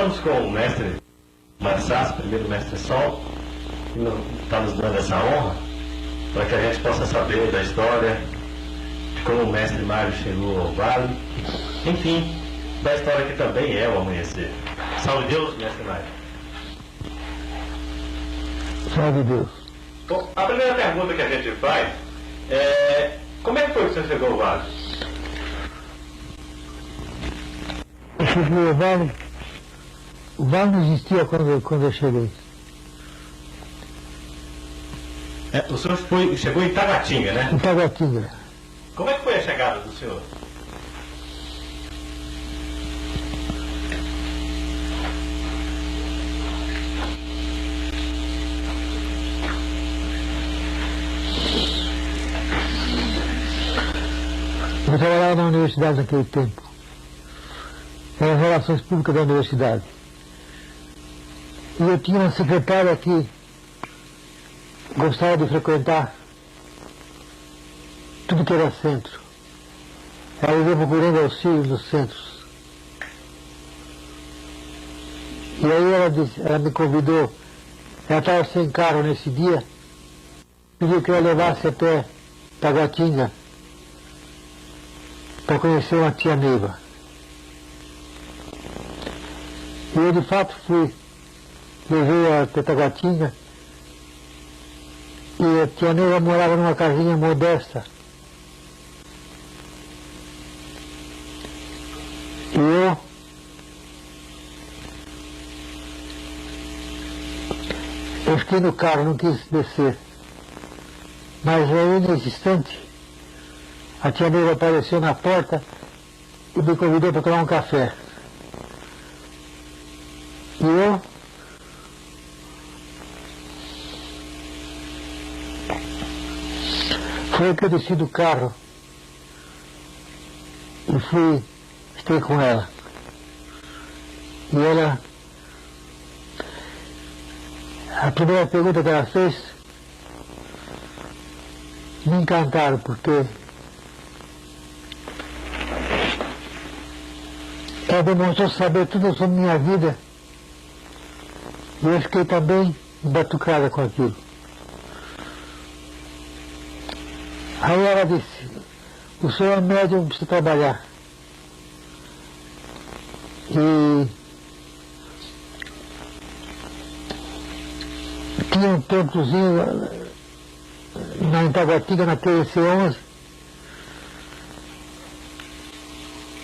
estamos com o mestre Marsás, primeiro mestre Sol, que está nos dando essa honra, para que a gente possa saber da história, de como o mestre Mário chegou ao vale, enfim, da história que também é o amanhecer. Salve Deus, mestre Mário. Salve Deus. Bom, a primeira pergunta que a gente faz é: como é que foi que você chegou ao vale? Eu cheguei ao vale. O vale não existia quando eu cheguei. O senhor chegou em Taguatinga, né? Em Taguatinga. Como é que foi a chegada do senhor? Eu trabalhava na universidade naquele tempo. Eram relações públicas da universidade. E eu tinha uma secretária que gostava de frequentar tudo que era centro. Ela ia procurando auxílio nos centros. E aí ela me convidou, ela estava sem carro nesse dia, pediu que eu levasse até Taguatinga para conhecer uma tia Neiva. E eu de fato fui, levei até Taguatinga, e a tia Neiva morava numa casinha modesta. E eu fiquei no carro, não quis descer. Mas aí, nesse instante, a tia Neiva apareceu na porta e me convidou para tomar um café. E eu foi que eu desci do carro e fiquei com ela. E ela, a primeira pergunta que ela fez, me encantaram, porque ela demonstrou saber tudo sobre minha vida. E eu fiquei também embatucada com aquilo. Aí ela disse: o senhor é médium, precisa trabalhar. E tinha um templozinho na Taguatinga, naquele C11,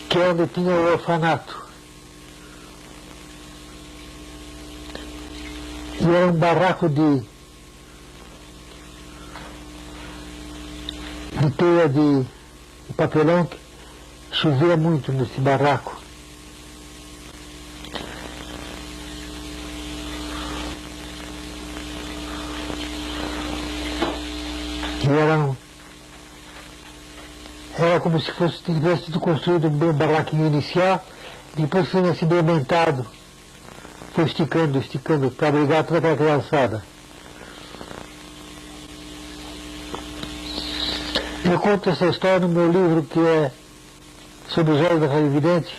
que é onde tinha o orfanato. E era um barraco de teia de papelão, que chovia muito nesse barraco. E era como se tivesse sido construído um barraquinho inicial, depois foi assim bem aumentado. Foi esticando para abrigar toda aquela criançada. Eu conto essa história no meu livro, que é sobre os olhos da clarividente,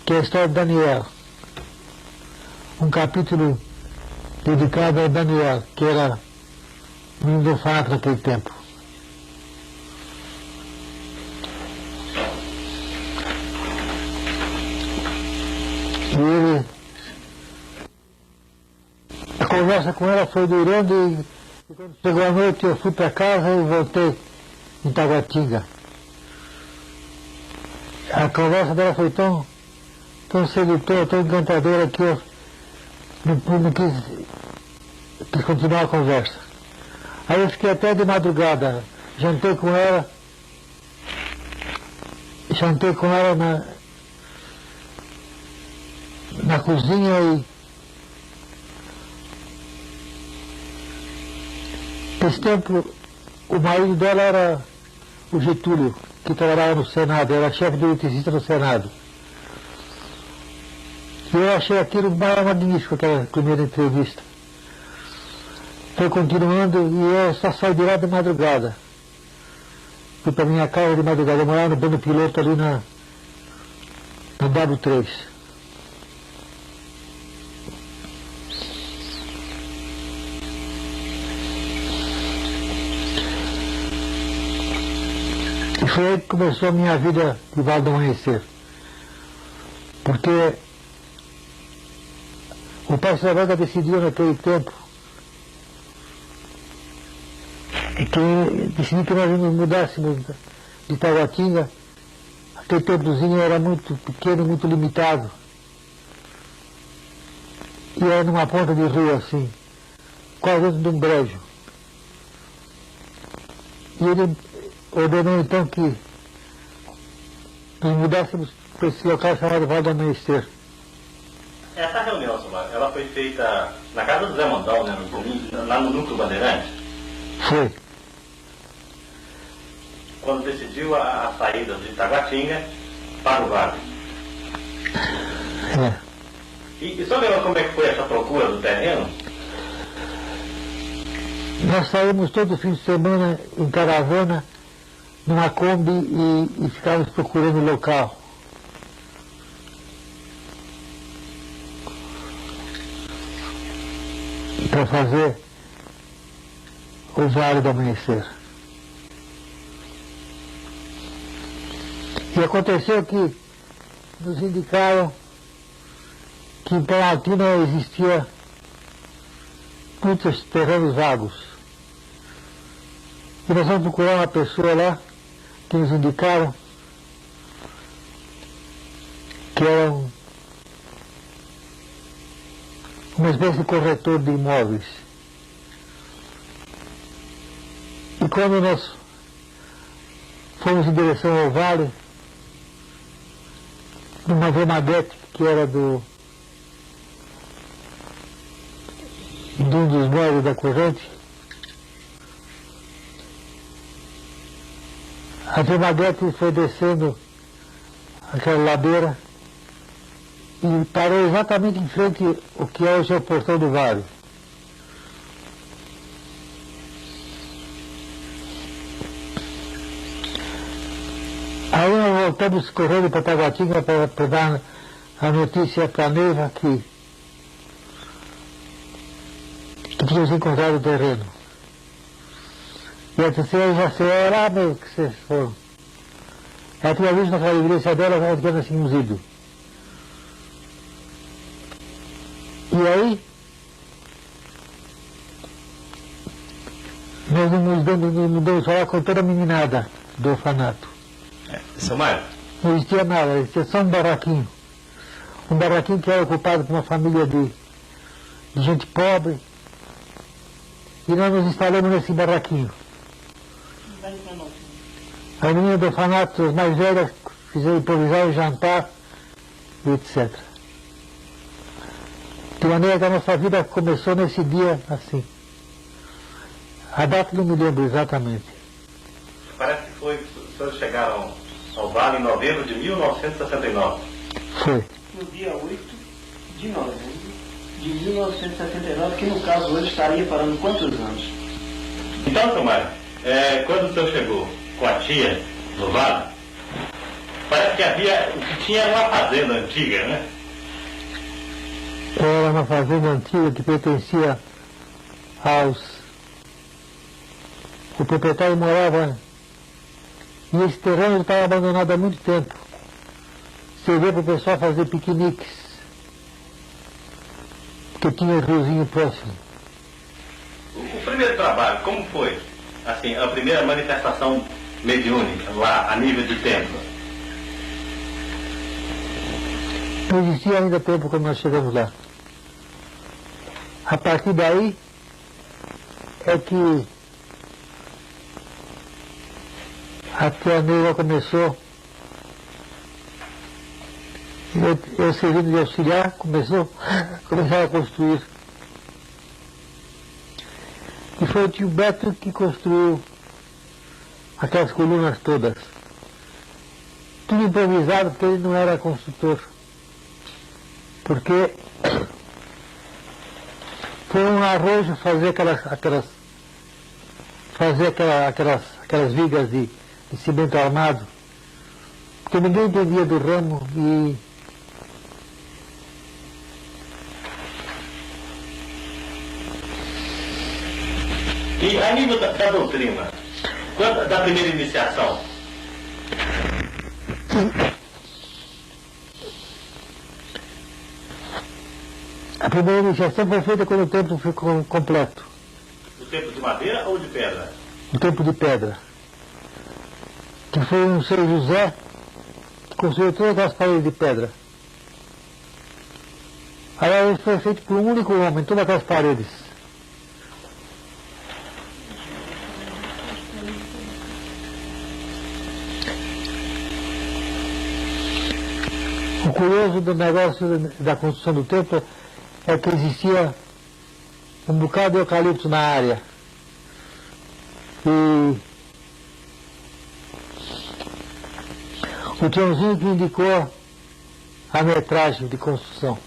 que é a história de Daniel. Um capítulo dedicado a Daniel, que era um do orfanato naquele tempo. E a conversa com ela foi durando e quando chegou a noite eu fui para casa e voltei em Taguatinga. A conversa dela foi tão sedutora, tão encantadora, que eu não quis continuar a conversa. Aí eu fiquei até de madrugada, jantei com ela na cozinha e nesse tempo o marido dela era o Getúlio, que trabalhava no Senado, era chefe de eletricista no Senado. E eu achei aquilo magnífico, aquela primeira entrevista. Foi continuando e eu só saí de lá de madrugada. Fui para minha casa de madrugada, eu morava no Bando Piloto ali na W3. foi aí que começou a minha vida de Vale do Amanhecer. Porque o pai Saranga decidiu naquele tempo que nós nos mudássemos de Taguatinga. Aquele templozinho era muito pequeno, muito limitado. E era numa ponta de rua assim, quase dentro de um brejo. E ele ordenou então que nos mudássemos para esse local chamado Vale do Amanhecer. Essa reunião, Samuel, ela foi feita na casa do Zé Mondal, né, lá no Núcleo Bandeirante? Foi. Quando decidiu a saída de Taguatinga para o Vale. É. E só lembra como é que foi essa procura do terreno? Nós saímos todo fim de semana em caravana, numa Kombi e ficávamos procurando o local. Para fazer o Vale do Amanhecer. E aconteceu que nos indicaram que em Planaltina existia muitos terrenos vagos. E nós vamos procurar uma pessoa lá que nos indicaram que era uma espécie de corretor de imóveis. E quando nós fomos em direção ao vale, numa Vermaguete que era de um dos móveis da corrente, a Vermaguete foi descendo aquela ladeira e parou exatamente em frente ao que hoje é o portão do vale. Aí nós voltamos correndo para Taguatinga para dar a notícia para a Neiva que tínhamos encontrado o terreno. E a terceira já se era meu que vocês foram. Ela tinha visto naquela evidência dela que nós tínhamos ido. E aí, nós nos mudamos falar com toda a meninada do orfanato. Seu Mário? Não existia nada, existia só um barraquinho. Um barraquinho que era ocupado por uma família de gente pobre. E nós nos instalamos nesse barraquinho. As meninas do orfanato, as mais velhas, fizeram improvisar o jantar, e etc. De maneira que a nossa vida começou nesse dia assim. A data não me lembro exatamente. Parece que foi, os senhores chegaram ao Vale em novembro de 1969. Foi. No dia 8 de novembro de 1979, que no caso hoje estaria parando quantos anos? Então, seu Mário, quando o senhor chegou com a tia no Vale, parece que o que tinha era uma fazenda antiga, né? Era uma fazenda antiga que pertencia o proprietário morava e esse terreno estava abandonado há muito tempo. Servia para o pessoal fazer piqueniques, porque tinha um riozinho próximo. O primeiro trabalho, como foi? Assim, a primeira manifestação mediúnica lá, a nível de templo? Não existia ainda tempo quando nós chegamos lá. A partir daí é que a tia Neiva começou, eu servindo de auxiliar, começaram a construir. E foi o tio Beto que construiu aquelas colunas todas. Tudo improvisado, porque ele não era construtor. Porque foi um arrojo fazer aquelas vigas de cimento armado, porque ninguém entendia do ramo E a nível da doutrina, da primeira iniciação, A primeira iniciação foi feita quando o templo ficou completo. O templo de madeira ou de pedra? O templo de pedra. Que foi um São José que construiu todas as paredes de pedra. Aí foi feito por um único homem, todas aquelas paredes. O curioso do negócio da construção do templo é que existia um bocado de eucalipto na área. E o Tiãozinho que indicou a metragem de construção.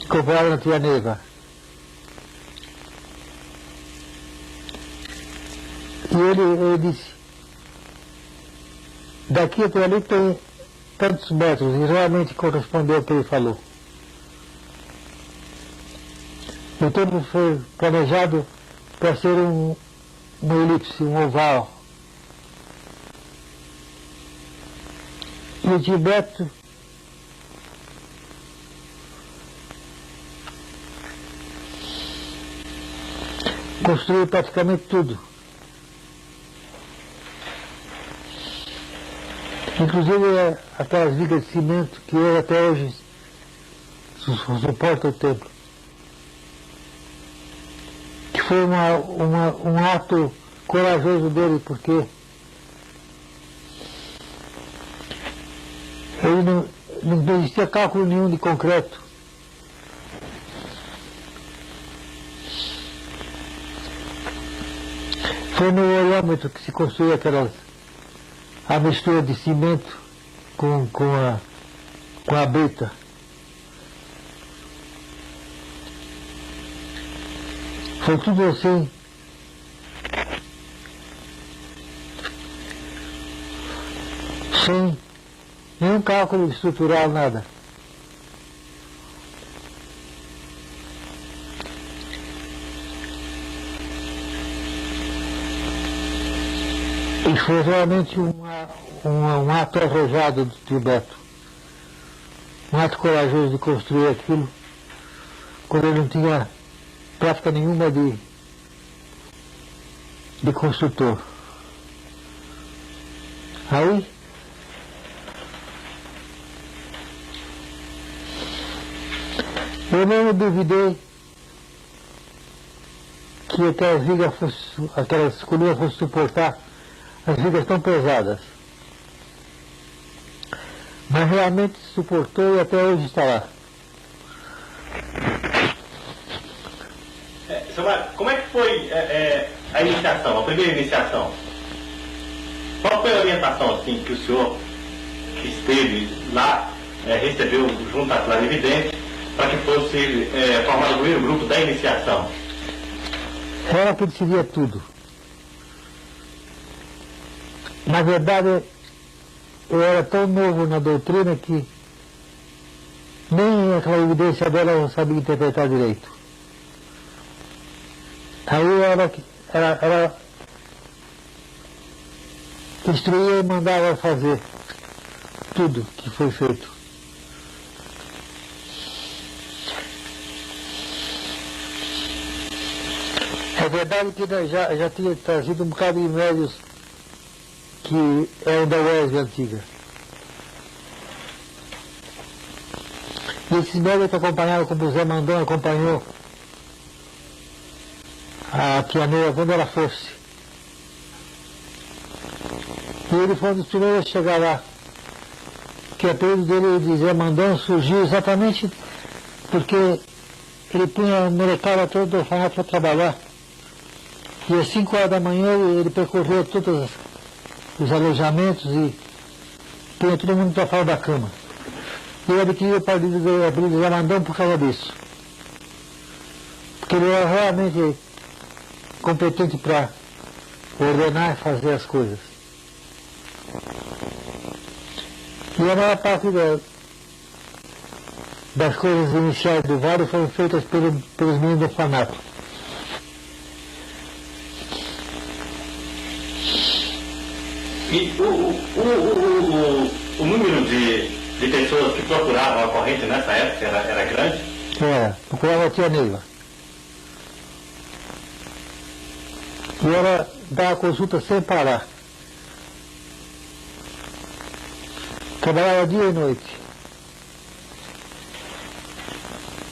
Comprado na Tia Neiva. E ele disse, daqui até ali tem tantos metros, e realmente correspondeu ao que ele falou. O templo foi planejado para ser uma elipse, um oval. E o Gilberto construiu praticamente tudo. Inclusive aquelas vigas de cimento que hoje, até hoje suportam o templo. Que foi um ato corajoso dele, porque ele não existia cálculo nenhum de concreto. Foi no olhômetro que se construiu a mistura de cimento com a brita. Foi tudo assim. Sem nenhum cálculo estrutural, nada. E foi realmente um ato arrojado do Gilberto. Um ato corajoso de construir aquilo quando ele não tinha prática nenhuma de construtor. Aí eu não duvidei que aquelas colunas fossem suportar as vigas tão pesadas. Mas realmente suportou e até hoje está lá. Como é que foi a iniciação, a primeira iniciação? Qual foi a orientação assim, que o senhor que esteve lá recebeu junto à Clarividente para que fosse formado o primeiro grupo da iniciação? Ela que decidia tudo. Na verdade, eu era tão novo na doutrina que nem aquela evidência dela eu sabia interpretar direito. Aí ela instruía e mandava fazer tudo que foi feito. É verdade que já tinha trazido um bocado de médios que eram da UESB antiga. E esses médios que acompanharam, como o Zé Mandão acompanhou a Tia Neiva quando ela fosse. E ele foi um dos primeiros a chegar lá. Que o apelido dele de Zé Mandão surgiu exatamente porque ele punha a molecada toda do orfanato para trabalhar. E às 5 horas da manhã ele percorreu todos os alojamentos e punha todo mundo para fora da cama. E ele adquiriu o partido de Zé Mandão por causa disso. Porque ele era realmente competente para ordenar e fazer as coisas. E a maior parte das coisas iniciais do Vale foram feitas pelos meninos do orfanato. E o número de pessoas que procuravam a corrente nessa época era grande? Procurava a tia Neiva. E ela dava consulta sem parar. Trabalhava dia e noite.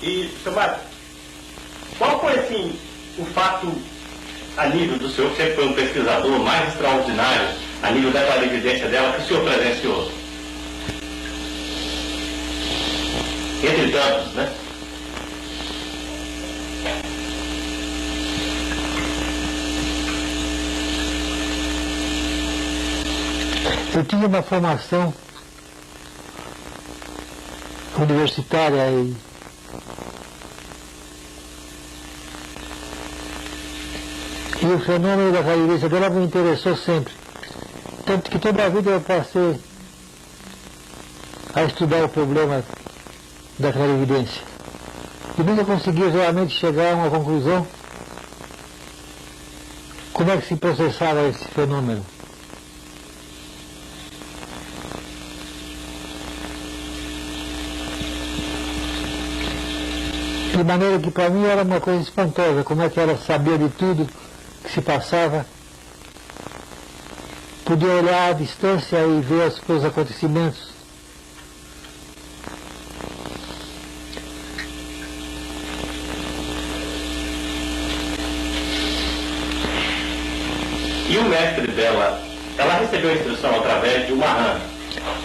E, seu Mário, qual foi, assim, o fato, a nível do senhor, que sempre foi um pesquisador mais extraordinário, a nível da clarividência dela, que o senhor presenciou? Entre tantos, né? Eu tinha uma formação universitária e o fenômeno da clarividência dela me interessou sempre. Tanto que toda a vida eu passei a estudar o problema da clarividência. E nunca consegui realmente chegar a uma conclusão como é que se processava esse fenômeno. De maneira que para mim era uma coisa espantosa, como é que ela sabia de tudo que se passava, podia olhar à distância e ver os acontecimentos. E o mestre dela, ela recebeu a instrução através de uma rã?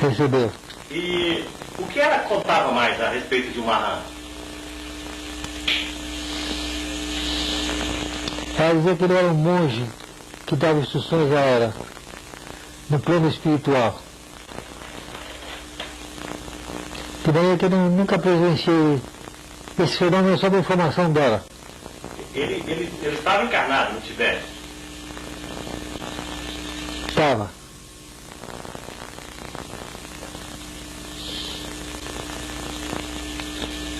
Recebeu. E o que ela contava mais a respeito de uma rã? Ela dizia que ele era um monge que dava instruções a ela, no plano espiritual. De maneira que eu nunca presenciei esse fenômeno sob a informação dela. Ele estava encarnado no Tibete? Estava.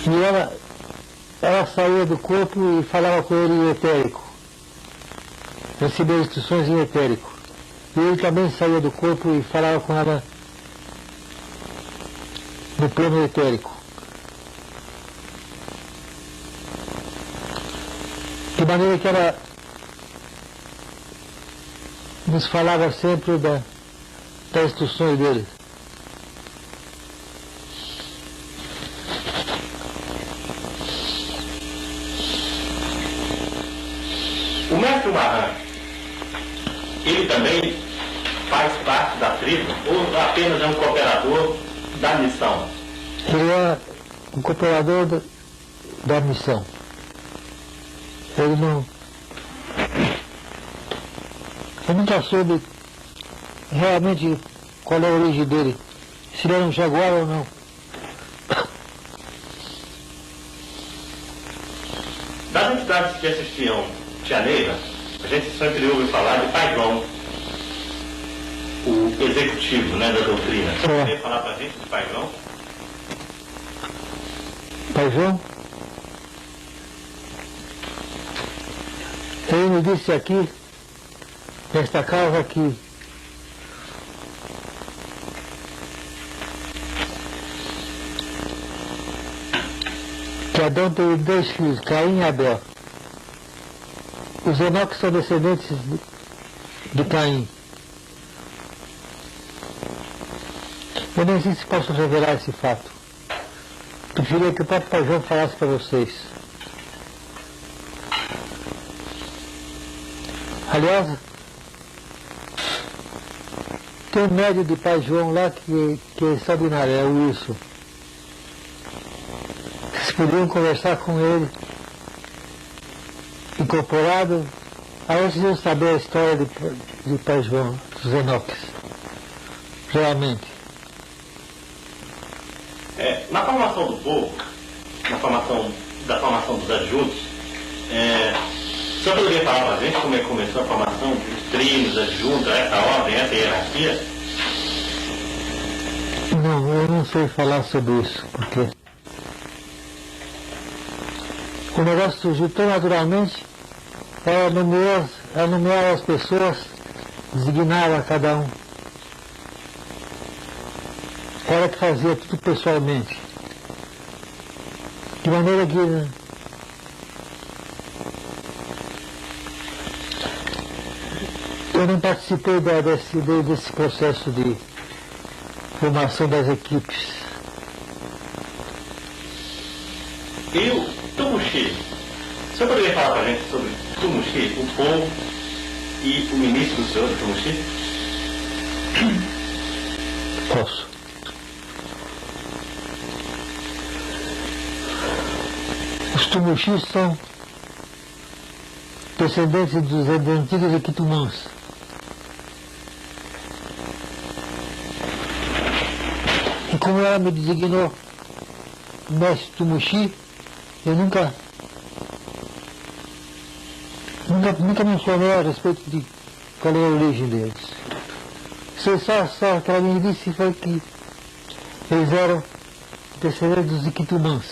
E ela saía do corpo e falava com ele em etérico. Recebia instruções em etérico. E ele também saía do corpo e falava com ela no plano etérico. De maneira que ela nos falava sempre das instruções dele. O mestre Mahan, ele também faz parte da tribo ou apenas é um cooperador da missão? Ele é um cooperador da missão. Ele não... Eu nunca soube realmente qual é a origem dele, se ele era um jaguar ou não. Das entidades que assistiam Tia Neiva, a gente sempre ouve falar de Pai João, o executivo, né, da doutrina. Você poderia falar pra gente de Pai João? Pai João? Ele me disse aqui, nesta casa, que Adão teve 2 filhos, Caim e Abel. Os Enoques são descendentes de Caim. Eu nem sei se posso revelar esse fato. Preferia que o próprio Pai João falasse para vocês. Aliás, tem um médium de Pai João lá que é extraordinário, é o Wilson. Vocês poderiam conversar com ele, incorporado, aí vocês iam saber a história de Pai João, dos Enoques. Realmente. Na formação do povo, da formação dos adjuntos, o senhor poderia falar para a gente como é que começou a formação dos trínios, adjuntos, essa ordem, essa hierarquia? Não, eu não sei falar sobre isso, porque o negócio surgiu tão naturalmente, ela nomeava as pessoas, designava cada um Ela que fazia tudo pessoalmente. De maneira que eu não participei desse processo de formação das equipes. E o Tumuxi? O senhor poderia falar para a gente sobre o Tumuxi, o povo e o ministro do senhor, do Tumuxi? Posso. Os Tumuxis são descendentes dos antigos Equitumãs. E como ela me designou mestre Tumuxi, eu nunca mencionei a respeito de qual é a origem deles. Só que ela me disse foi que eles eram descendentes dos Iquitumãs.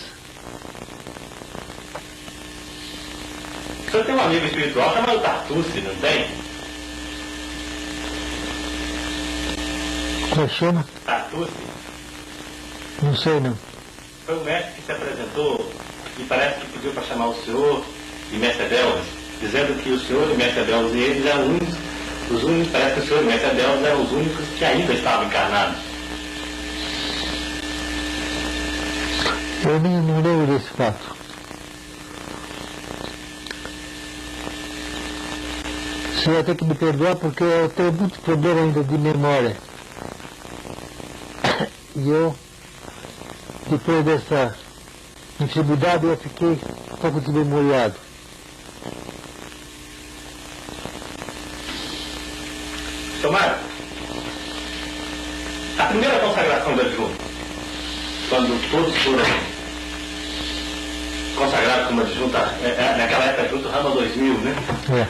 O senhor tem um amigo espiritual chamado Tartucci, não tem? Como é que chama? Tartucci. Não sei não. Foi um mestre que se apresentou e parece que pediu para chamar o senhor e mestre Adelves, dizendo que o senhor e mestre Adelves e eles eram os únicos, parece que o senhor e mestre Adelves eram os únicos que ainda estavam encarnados. Eu nem não lembro desse fato. Você vai ter que me perdoar porque eu tenho muito problema ainda de memória. E eu, depois dessa enfermidade, eu fiquei um pouco desmemoriado. Tomara, a primeira consagração do adjunto, quando todos foram consagrados como adjunto, naquela época adjunto Rama 2000, né? É.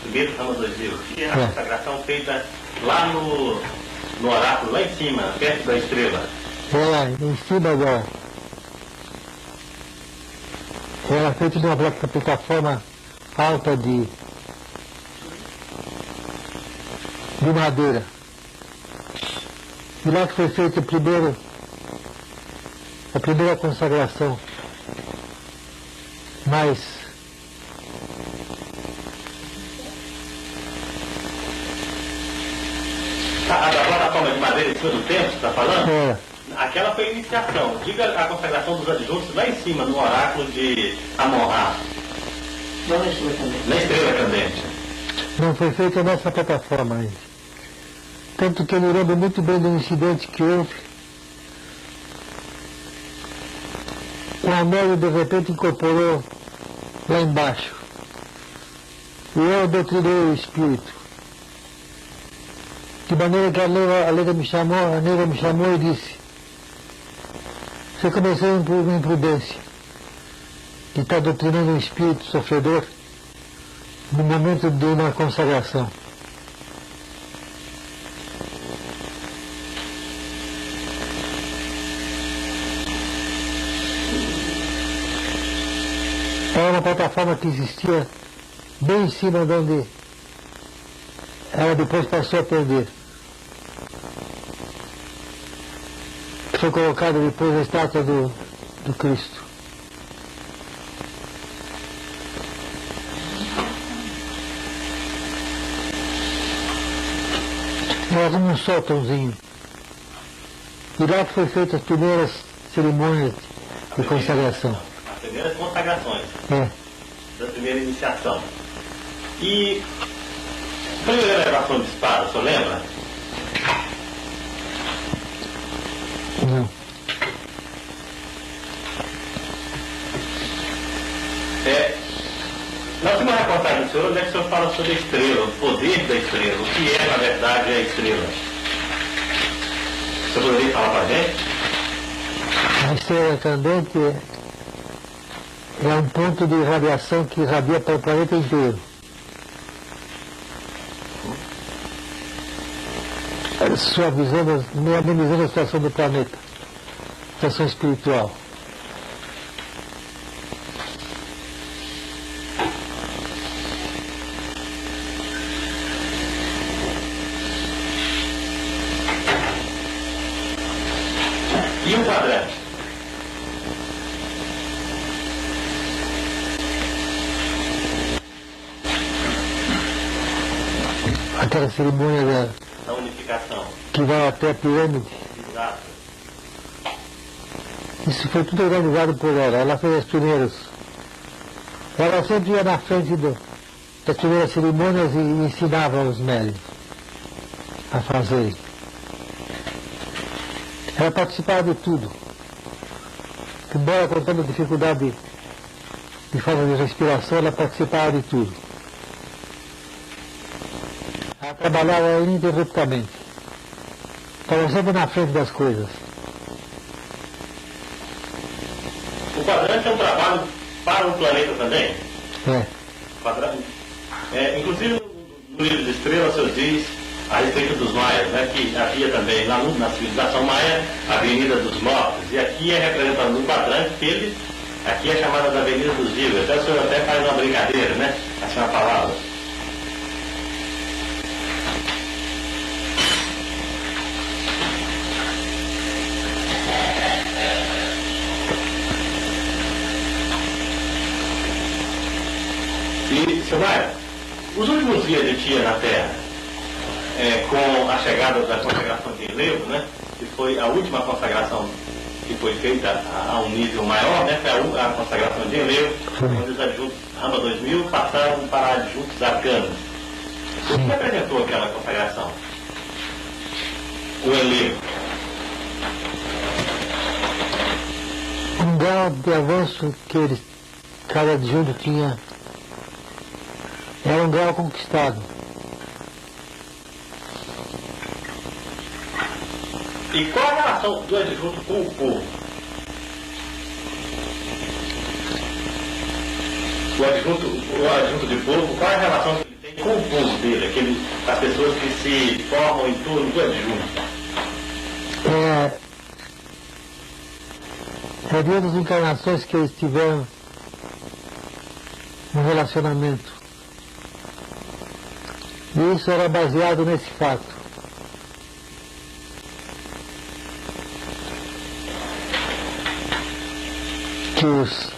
Primeiro Rama 2000, que é a consagração feita lá no oráculo, lá em cima, perto da estrela. Ela em cima da... Ela feita de uma plataforma alta de madeira. E lá que foi feita a primeira consagração. Mas A da plataforma de madeira em cima do templo, você está falando? Aquela foi a iniciação. Diga a consagração dos adjuntos lá em cima, no oráculo de Amon-Ra. Não na estrela candente. Na estrela candente. não foi feita nessa plataforma ainda. Tanto que eu me lembro muito bem do incidente que houve. O Amélio de repente incorporou lá embaixo. E eu doutrinei o espírito. De maneira que a nega me chamou e disse: você começou por uma imprudência de estar doutrinando um espírito sofredor no momento de uma consagração. Era uma plataforma que existia bem em cima de onde ela depois passou a perder. Foi colocada depois a estátua do Cristo. Era como um sótãozinho. E lá que foi feita as primeiras cerimônias de consagração. As primeiras consagrações. É. Da primeira iniciação. E a primeira elevação de espada, o senhor lembra? Não. Na última reportagem do senhor, onde é que o senhor fala sobre a estrela, o poder da estrela, o que é, na verdade, a estrela? O senhor poderia falar para a gente? A estrela candente é um ponto de radiação que irradia para o planeta inteiro. Suavizando, amenizando a situação do planeta, situação espiritual. E um quadrante? Aquela cerimônia Da unificação. que vai até a pirâmide. Exato. Isso foi tudo organizado por ela. Ela fez as primeiras. Ela sempre ia na frente das primeiras cerimônias e ensinava os médicos a fazerem. Ela participava de tudo. Embora com tanta dificuldade de falta de respiração, ela participava de tudo. Ela trabalhava ininterruptamente. Estava sempre na frente das coisas. O quadrante é um trabalho para o planeta também? É. Quadrante. Inclusive, no livro de Estrelas, o senhor diz a respeito dos maias, né, que havia também, lá na civilização maia, a Avenida dos Mortos, e aqui é representado no quadrante que ele, aqui é chamada da Avenida dos Vivos. Até o senhor até faz uma brincadeira, né? Assim uma palavra. E, senhor Maia, os últimos dias de Tia na Terra, com a chegada da consagração de Enlevo, né, que foi a última consagração que foi feita a um nível maior, né, foi a consagração de Enlevo, onde os adjuntos Rama 2000 passaram para adjuntos arcanos. O que apresentou aquela consagração? O Enlevo. Um grau de avanço que cada adjunto tinha era um grau conquistado. E qual a relação do adjunto com o povo? O adjunto de povo, qual é a relação que ele tem com o povo dele, as pessoas que se formam em torno do adjunto? É de outras encarnações que eles tiveram um relacionamento. E isso era baseado nesse fato. Que os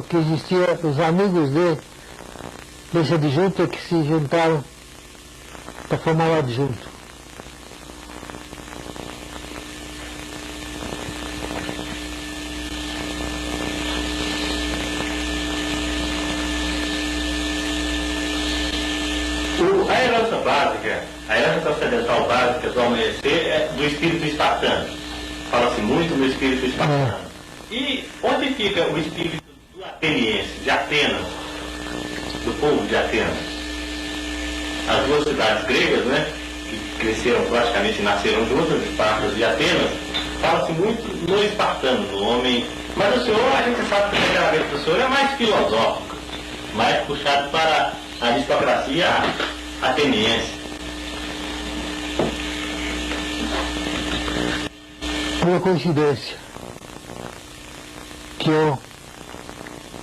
que existiam, os amigos desse adjunto que se juntaram para formar o adjunto. A herança básica, a herança transcendental básica do amanhecer é do espírito espartano. Fala-se muito no espírito espartano. E onde fica o espírito do ateniense, de Atenas, do povo de Atenas? As duas cidades gregas, né, que cresceram praticamente e nasceram juntas, Esparta e Atenas, fala-se muito no espartano, no homem. Mas o senhor, a gente sabe que o temperamento do senhor é mais filosófico, mais puxado para a aristocracia ateniense. Pura coincidência que eu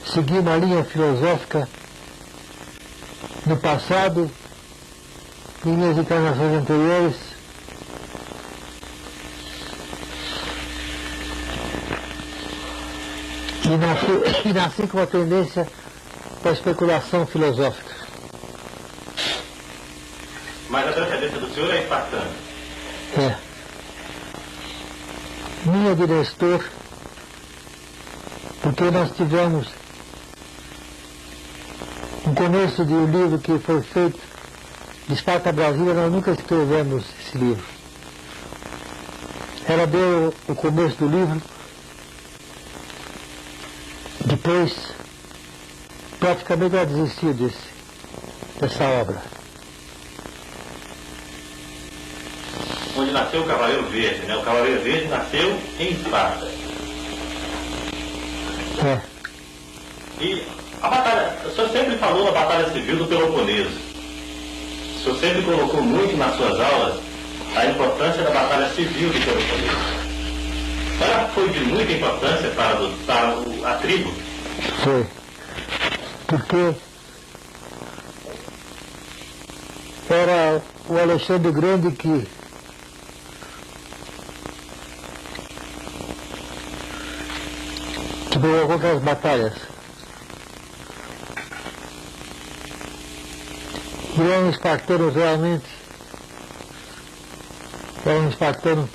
segui uma linha filosófica no passado, em minhas encarnações anteriores, e nasci com a tendência para a especulação filosófica. Mas a transcendência do senhor é espartana. É. Minha de Nestor, porque nós tivemos um começo de um livro que foi feito de Esparta Brasília, nós nunca escrevemos esse livro. Ela deu o começo do livro, depois praticamente ela desistiu dessa obra. Onde nasceu o Cavaleiro Verde, né? O Cavaleiro Verde nasceu em Esparta. É. E a batalha, o senhor sempre falou na Batalha Civil do Peloponeso. O senhor sempre colocou muito nas suas aulas a importância da Batalha Civil do Peloponeso. Ela foi de muita importância para a tribo? Foi. Porque era o Alexandre Grande que provocou aquelas batalhas. E era um espartano realmente, era um espartano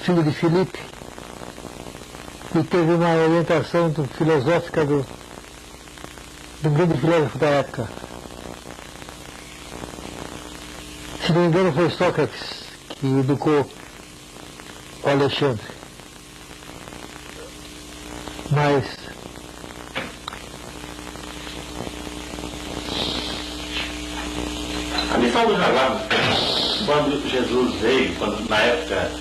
filho de Filipe, e teve uma orientação filosófica do grande filósofo da época. Se não me engano foi Sócrates que educou o Alexandre. Mas a missão do Jaguar, quando Jesus veio, na época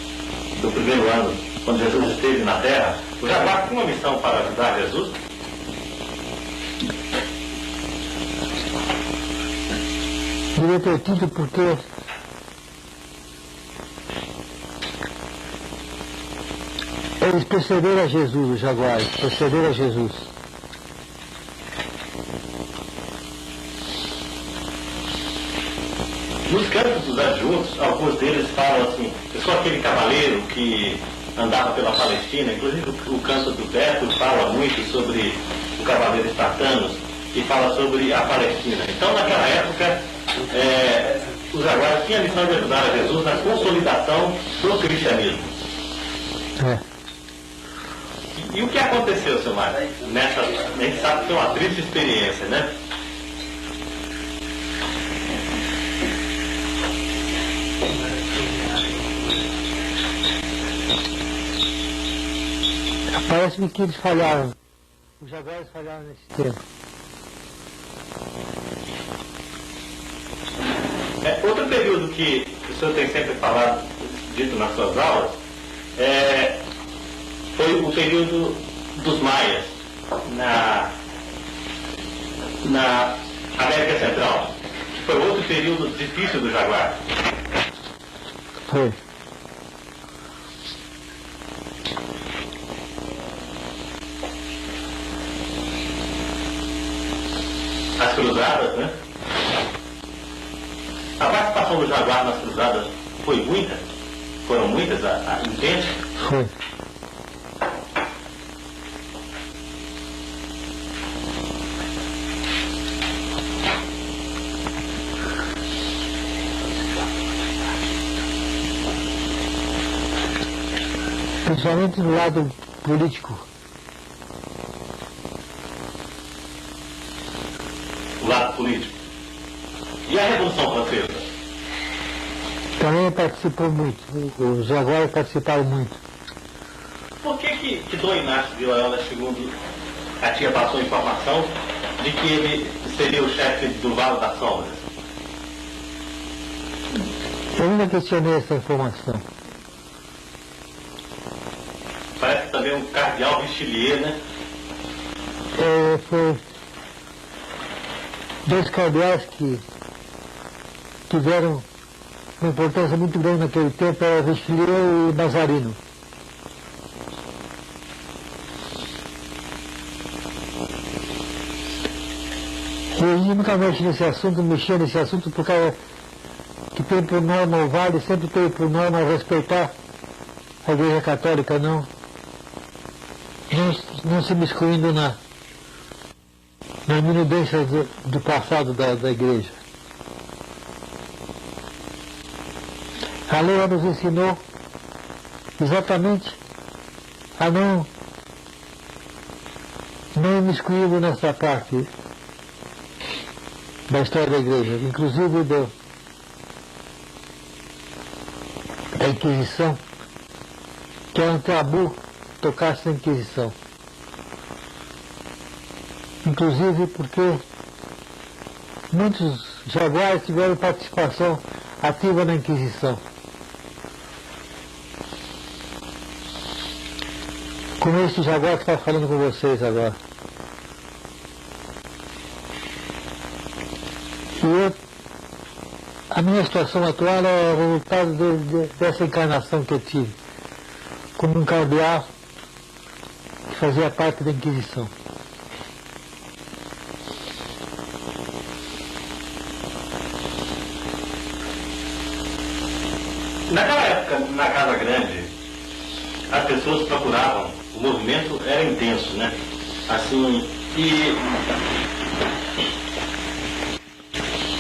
do primeiro ano, quando Jesus esteve na Terra, o Jaguar tinha uma missão para ajudar Jesus? devia ter tido porque eles perceberam a Jesus, os jaguares, perceberam a Jesus. Nos cantos dos adjuntos, alguns deles falam assim, eu sou aquele cavaleiro que andava pela Palestina, inclusive o canto do Beto fala muito sobre o cavaleiro espartano e fala sobre a Palestina. Então, naquela época, os jaguares tinham a missão de ajudar a Jesus na consolidação do cristianismo. E o que aconteceu, seu Mário? A gente sabe que foi uma triste experiência, né? Parece-me que eles falharam. Os jaguares falharam nesse tempo. Outro período que o senhor tem sempre falado, dito nas suas aulas, foi o período dos maias na América Central, que foi outro período difícil do Jaguar. Foi. As cruzadas, né? A participação do Jaguar nas cruzadas foi muita? Foram muitas, intensas? Foi. Principalmente no lado político. O lado político. E a Revolução Francesa? Também participou muito. Os jaguares participaram muito. Por que Dom Inácio de Loyola II a tia passou a informação de que ele seria o chefe do Vale das Sombras? Eu nunca questionei essa informação. Parece que também um cardeal Richelieu, né? Foi dois cardeais que tiveram uma importância muito grande naquele tempo, era Richelieu e Mazarino. E a gente nunca mexe nesse assunto, mexia nesse assunto por causa que tem por norma o Vale, sempre teve por norma respeitar a Igreja Católica, não se miscuindo na minudência do passado da Igreja. A lei nos ensinou exatamente a não imiscuir nessa parte da história da Igreja, inclusive da Inquisição, que é um tabu tocar-se na Inquisição. Inclusive porque muitos jaguares tiveram participação ativa na Inquisição. Como esse jaguar que está falando com vocês agora. E a minha situação atual é o resultado dessa encarnação que eu tive, como um cardeal que fazia parte da Inquisição. Naquela época, na Casa Grande, as pessoas procuravam o movimento era intenso, né? Assim, e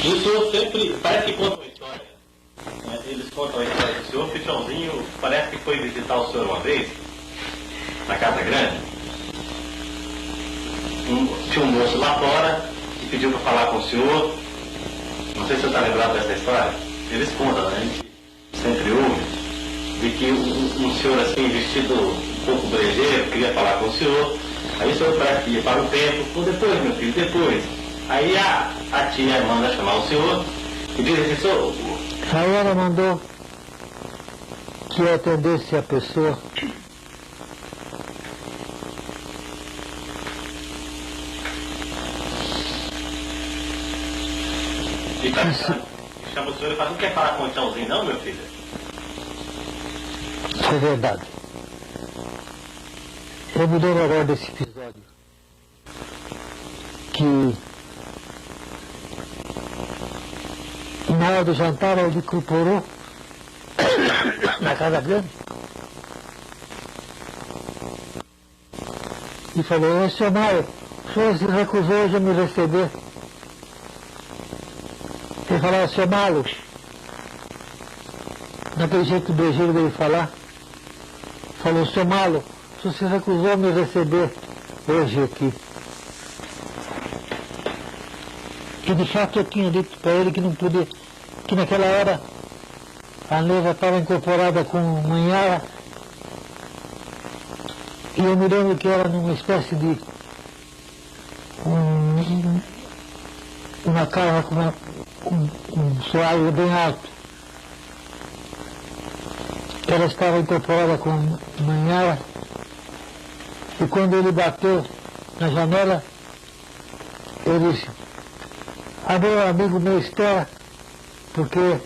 o senhor sempre, parece que conta uma história, né? Eles contam a história do senhor, que o Joãozinho parece que foi visitar o senhor uma vez, na Casa Grande. Tinha um moço lá fora que pediu para falar com o senhor. Não sei se você está lembrado dessa história. Eles contam, né? A gente sempre ouve, de que um senhor assim, vestido um pouco brejeiro, queria falar com o senhor. Aí o senhor parece que ia para o tempo. Pô, depois, meu filho, depois. Aí a tia manda chamar o senhor e diz assim: senhor. Aí ela mandou que eu atendesse a pessoa. E chama o senhor e fala: não quer falar com o Tchãozinho não, meu filho? Isso é verdade. Eu me lembro agora desse episódio. Que na hora do jantar ele incorporou na Casa Grande e falou: ô senhor Mário, o senhor se recusou hoje a me receber. Ele falava: senhor Mário, naquele jeito brejeiro dele falar, falou: senhor Mário, o senhor se recusou a me receber hoje aqui. Que de fato eu tinha dito para ele que não podia, que naquela hora a Neiva estava incorporada com Manhara, e eu me lembro que era numa espécie de uma casa com um soalho bem alto. Ela estava incorporada com Manhara, e quando ele bateu na janela, eu disse: meu amigo meu espera, porque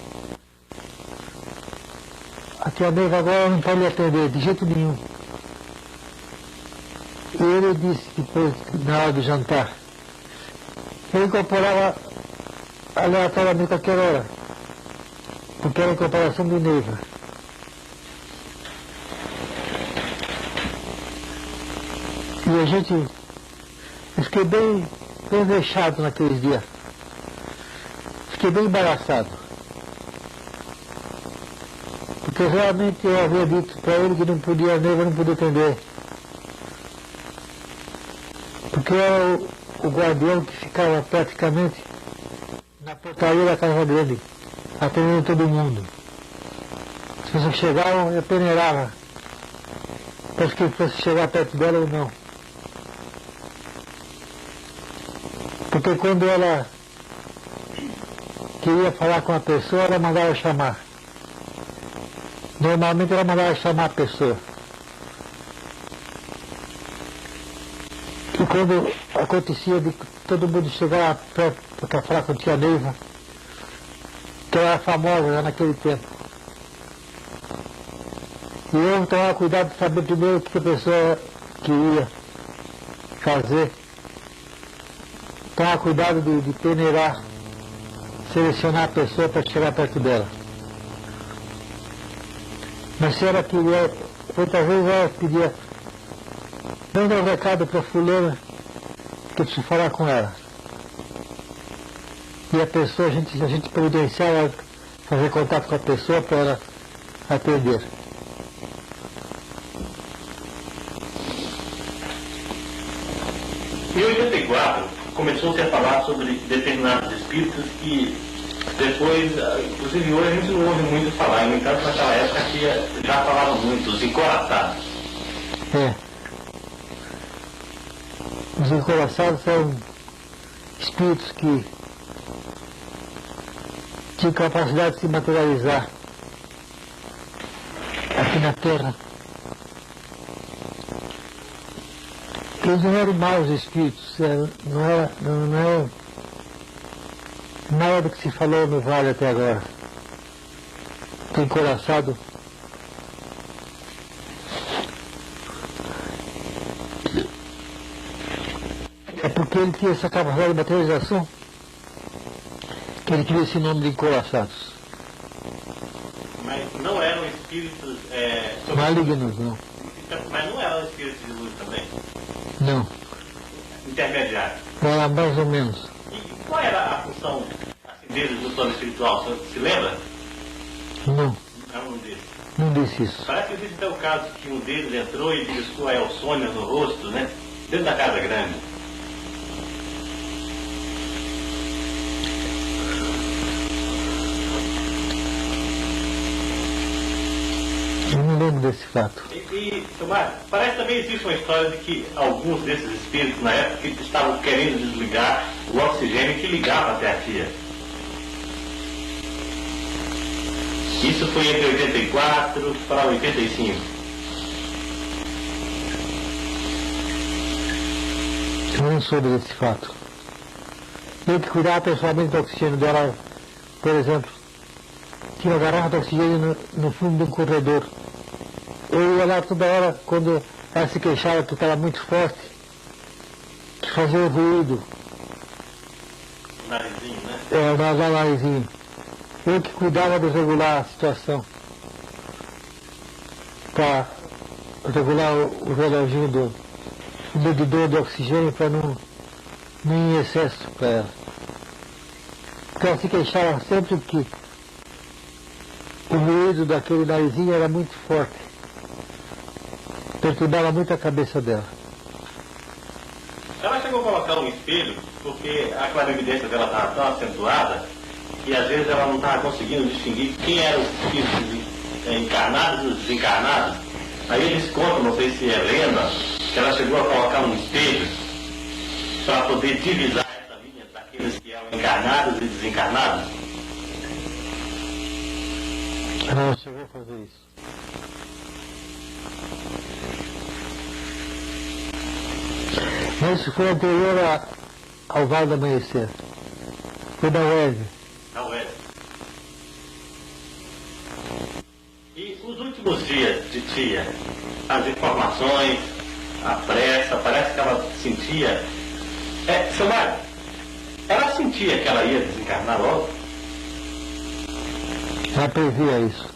a tia Neiva agora não pode atender de jeito nenhum. E ele disse depois, na hora do jantar, ele incorporava aleatoriamente a qualquer hora, porque era a incorporação de Neiva. E a gente, eu fiquei bem vexado naqueles dias. Fiquei bem embaraçado. Porque realmente eu havia dito para ele que não podia, a Neiva não podia atender. Porque era o guardião que ficava praticamente na portaria da Casa Grande, atendendo todo mundo. Se você chegava, eu peneirava, para que fosse chegar perto dela ou não. Porque quando ela queria falar com a pessoa, ela mandava chamar. Normalmente ela mandava chamar a pessoa. E quando acontecia de todo mundo chegar para falar com a tia Neiva, que ela era famosa já naquele tempo, e eu tomava cuidado de saber primeiro o que a pessoa queria fazer. Tomar cuidado de peneirar, selecionar a pessoa para chegar perto dela. Mas se ela queria, muitas vezes ela pedia: manda um recado para fulana que eu preciso falar com ela. E a pessoa, a gente providenciava fazer contato com a pessoa para ela atender. Em 84, começou-se a falar sobre determinados espíritos que depois, inclusive hoje a gente não ouve muito falar. No entanto, naquela época que já falavam muito, os encoraçados. É. Os encoraçados são espíritos que tinham capacidade de se materializar aqui na Terra. Eles não eram maus espíritos, não era nada do que se falou no Vale até agora. O encoraçado é porque ele tinha essa capacidade de materialização que ele tinha esse nome de encoraçados. Mas não eram espíritos... malignos, não. Mas não eram espírito de luz também? Não. Intermediário. Era mais ou menos. E qual era a função assim, deles no plano espiritual? O senhor se lembra? Não. Um deles. Não disse isso. Parece que existe até o caso que um deles entrou e piscou a Elsônia no rosto, né? Dentro da casa grande. Eu não lembro desse fato. E Tomás, parece que também existe uma história de que alguns desses espíritos na época estavam querendo desligar o oxigênio que ligava até a tia. Isso foi entre 84 para 85. Eu não soube desse fato. Eu que cuidava pessoalmente do oxigênio dela, por exemplo, tinha uma garrafa de oxigênio no fundo de um corredor. Eu ia lá toda hora, quando ela se queixava que estava muito forte, que fazia um ruído. Narizinho, né? O narizinho. Eu que cuidava de regular a situação, para regular o reloginho do medidor de oxigênio para não ir em excesso para ela. Porque ela se queixava sempre que o ruído daquele narizinho era muito forte. Perturbava muito a cabeça dela. Ela chegou a colocar um espelho porque a clarividência dela estava tão acentuada que às vezes ela não estava conseguindo distinguir quem eram os espíritos encarnados e os desencarnados. Aí eles contam, não sei se é lenda, que ela chegou a colocar um espelho para poder divisar essa linha daqueles que eram encarnados e desencarnados. Ela não chegou a fazer isso. Mas isso foi anterior ao Vale do Amanhecer. Foi da UERJ. Da UERJ. E os últimos dias de tia, as informações, a pressa, parece que ela sentia... seu Mário, ela sentia que ela ia desencarnar logo? Ela previa isso.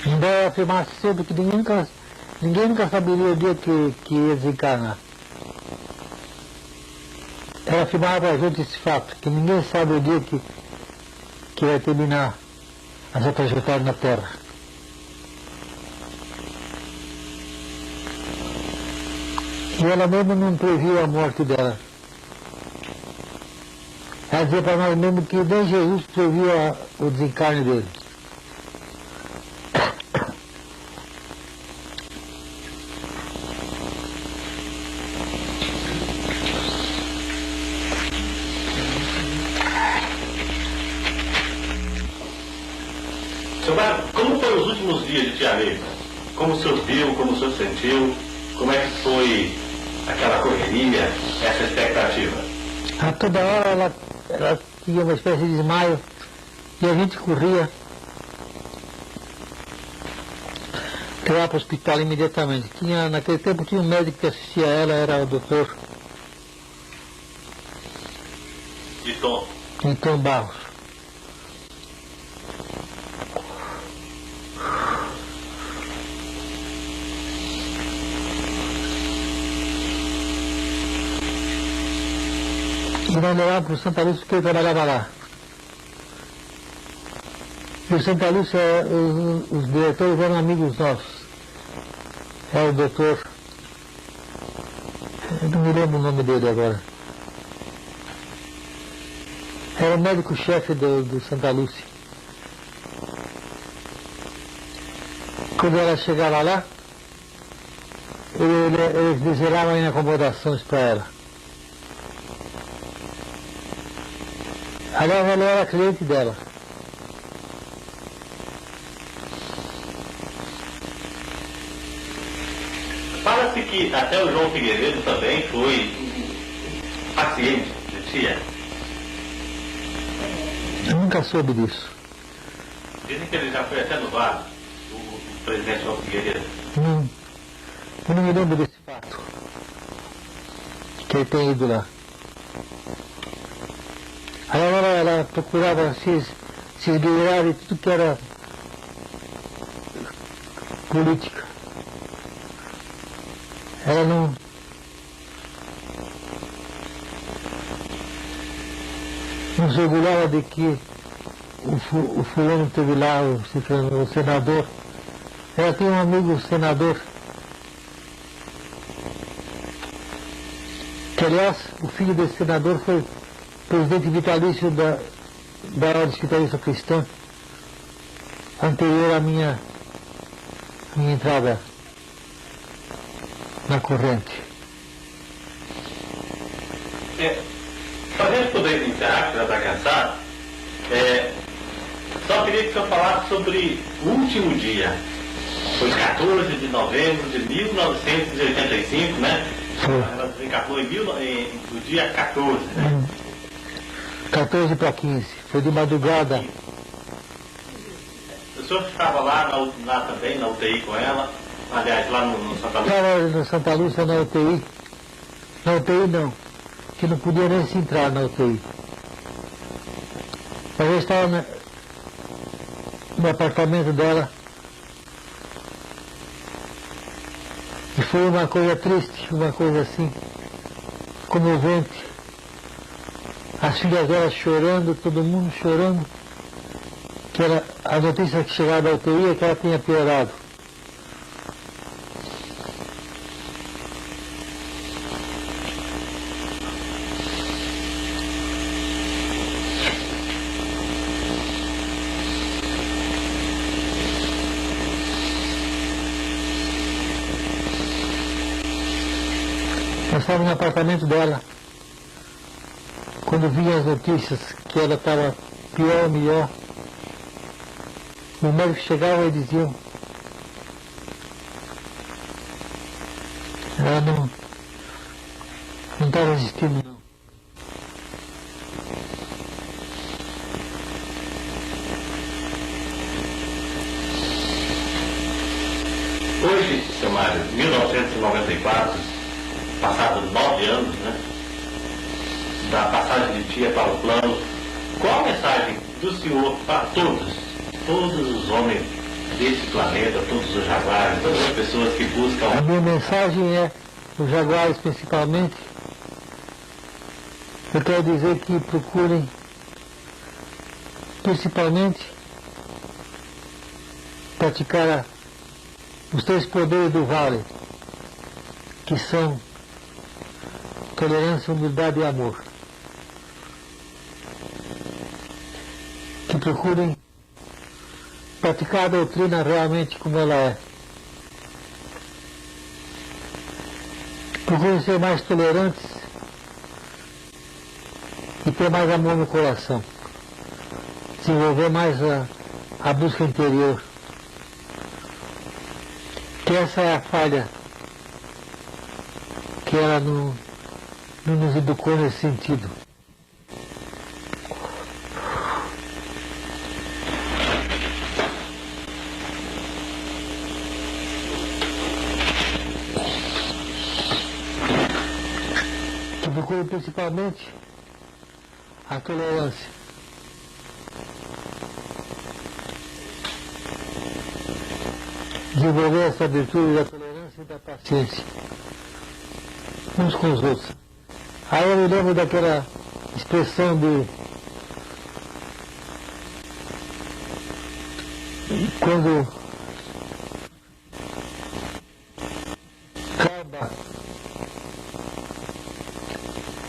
Embora ela afirmasse sempre que ninguém nunca saberia o dia que ia desencarnar. Ela afirmava para a gente esse fato, que ninguém sabe o dia que vai terminar essa trajetória na Terra. E ela mesma não previa a morte dela. Ela dizia para nós mesmo que nem Jesus previa o desencarne dele. Como foram os últimos dias de Tia Neide? Como o senhor viu, como o senhor sentiu? Como é que foi aquela correria, essa expectativa? A toda hora ela tinha uma espécie de desmaio e a gente corria lá para o hospital imediatamente. Naquele tempo tinha um médico que assistia a ela, era o doutor Tom Barros. E nós levávamos para o Santa Lúcia porque ele trabalhava lá. E o Santa Lúcia, os diretores eram amigos nossos. Era o doutor... Eu não me lembro o nome dele agora. Era o médico-chefe do Santa Lúcia. Quando ela chegava lá, eles desejavam em acomodações para ela. Aliás, ela era cliente dela. Fala-se que até o João Figueiredo também foi paciente de tia. Eu nunca soube disso. Dizem que ele já foi até no Vale, o presidente João Figueiredo. Não, eu não me lembro desse fato. Que ele tem ido lá. Agora ela procurava se esgueirar de tudo que era política. ela não se orgulhava de que o fulano teve lá, o senador. Ela tem um amigo senador, que aliás, o filho desse senador foi presidente vitalício da Ordem Espiritualista Cristã, anterior à minha entrada na corrente. Para a gente poder encerrar, que já está cansado, só queria que o senhor falasse sobre o último dia. Foi 14 de novembro de 1985, né? Ela desencarnou no dia 14, né? 14 para 15, foi de madrugada. O senhor estava lá também, na UTI com ela? Aliás, lá no Santa Lúcia? Estava no Santa Lúcia, na UTI. Na UTI não, que não podia nem se entrar na UTI. Mas eu estava no apartamento dela. E foi uma coisa triste, uma coisa assim, comovente. As filhas dela chorando, todo mundo chorando. Que a notícia que chegava da UTI é que ela tinha piorado. Nós estávamos no apartamento dela, quando vinha as notícias que ela estava pior ou melhor, o médico chegava e dizia, ela não está resistindo não. Hoje, seu Mário, 1994, passados 9 anos, né, da passagem de tia para o plano, qual a mensagem do senhor para todos os homens desse planeta, todos os jaguares, todas as pessoas que buscam... A minha mensagem é, os jaguares principalmente, eu quero dizer que procurem, principalmente, praticar os 3 poderes do vale, que são tolerância, humildade e amor. Que procurem praticar a doutrina realmente como ela é. Procurem ser mais tolerantes e ter mais amor no coração. Desenvolver mais a busca interior. Que essa é a falha que ela não nos educou nesse sentido. Que procura principalmente a tolerância. Desenvolver essa virtude da tolerância e da paciência uns com os outros. Aí eu me lembro daquela expressão de quando Carba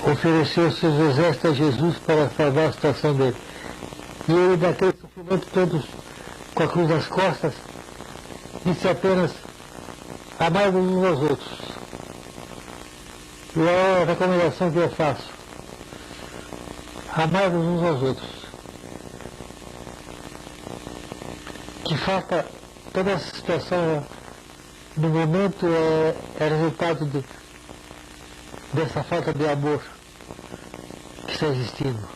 ofereceu seus exércitos a Jesus para salvar a situação dele. E ele, daquele sofrimento todo, com a cruz nas costas, disse apenas, amai-vos uns aos outros. E é a recomendação que eu faço. Amai-vos uns aos outros. Que falta, toda essa situação no momento é resultado dessa falta de amor que está existindo.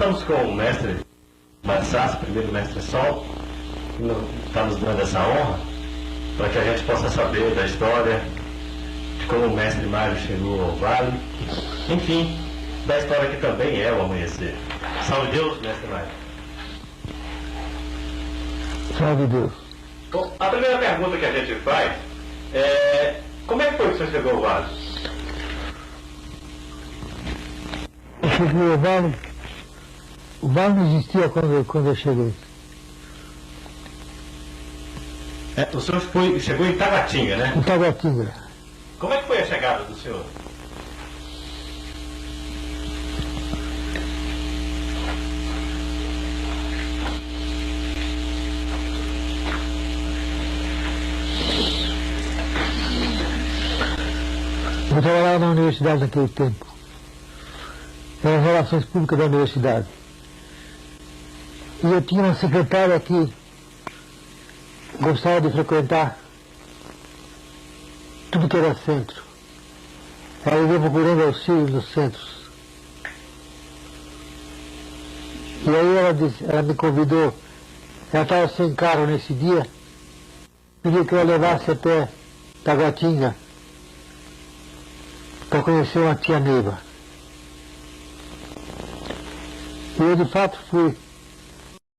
estamos com o mestre Matsás, primeiro mestre Sol, que está nos dando essa honra, para que a gente possa saber da história, de como o mestre Mário chegou ao vale, enfim, da história que também é o amanhecer. Salve Deus, mestre Mário. Salve Deus. Bom, a primeira pergunta que a gente faz é: como é que foi que você chegou ao vale? Eu cheguei ao vale, o vale não existia quando eu cheguei. O senhor chegou em Taguatinga, né? Em Taguatinga. Como é que foi a chegada do senhor? Eu trabalhava na universidade naquele tempo. Eram as relações públicas da universidade. E eu tinha uma secretária que gostava de frequentar tudo que era centro. Ela ia procurando auxílio nos centros. E aí ela me convidou, ela estava sem carro nesse dia, pediu que eu levasse até Taguatinga para conhecer uma tia Neiva. E eu de fato fui.